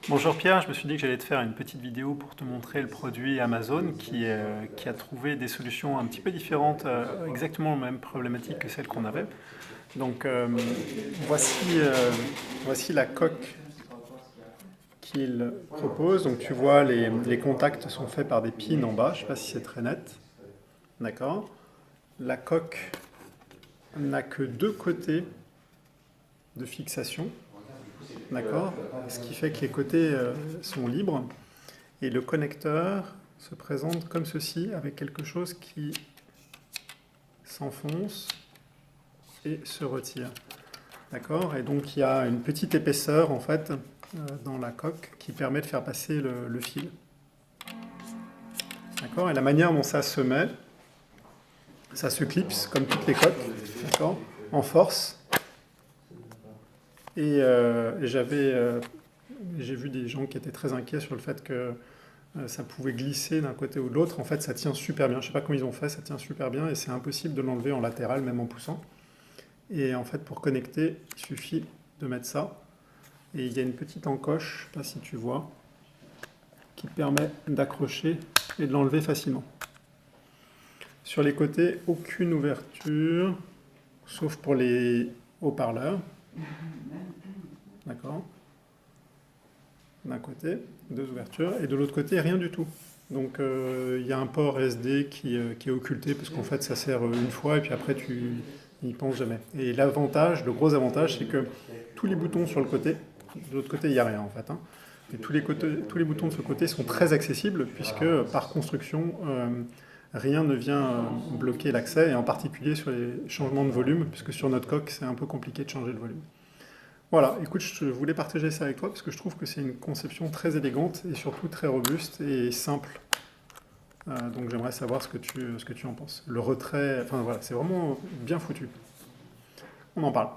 Bonjour Pierre, je me suis dit que j'allais te faire une petite vidéo pour te montrer le produit Amazon qui a trouvé des solutions un petit peu différentes, exactement la même problématique que celle qu'on avait. Donc voici, voici la coque qu'il propose. Donc tu vois, les contacts sont faits par des pins en bas, je ne sais pas si c'est très net. D'accord. La coque n'a que deux côtés de fixation. D'accord. Ce qui fait que les côtés sont libres. Et le connecteur se présente comme ceci, avec quelque chose qui s'enfonce et se retire. D'accord. Et donc il y a une petite épaisseur en fait dans la coque qui permet de faire passer le fil. D'accord. Et la manière dont ça se met, ça se clipse comme toutes les coques, d'accord, en force. Et j'ai vu des gens qui étaient très inquiets sur le fait que ça pouvait glisser d'un côté ou de l'autre. En fait, ça tient super bien. Je ne sais pas comment ils ont fait, ça tient super bien et c'est impossible de l'enlever en latéral, même en poussant. Et en fait, pour connecter, il suffit de mettre ça. Et il y a une petite encoche, je ne sais pas si tu vois, qui permet d'accrocher et de l'enlever facilement. Sur les côtés, aucune ouverture, sauf pour les haut-parleurs. D'accord. D'un côté, deux ouvertures, et de l'autre côté, rien du tout. Donc il y a un port SD qui est occulté, parce qu'en fait ça sert une fois, et puis après tu n'y penses jamais. Et l'avantage, le gros avantage, c'est que tous les boutons sur le côté, de l'autre côté il n'y a rien en fait, hein, et tous les boutons de ce côté sont très accessibles, puisque par construction, rien ne vient bloquer l'accès, et en particulier sur les changements de volume, puisque sur notre coque c'est un peu compliqué de changer le volume. Voilà, écoute, je voulais partager ça avec toi parce que je trouve que c'est une conception très élégante et surtout très robuste et simple. Donc j'aimerais savoir ce que tu en penses. Le retrait, enfin voilà, c'est vraiment bien foutu. On en parle.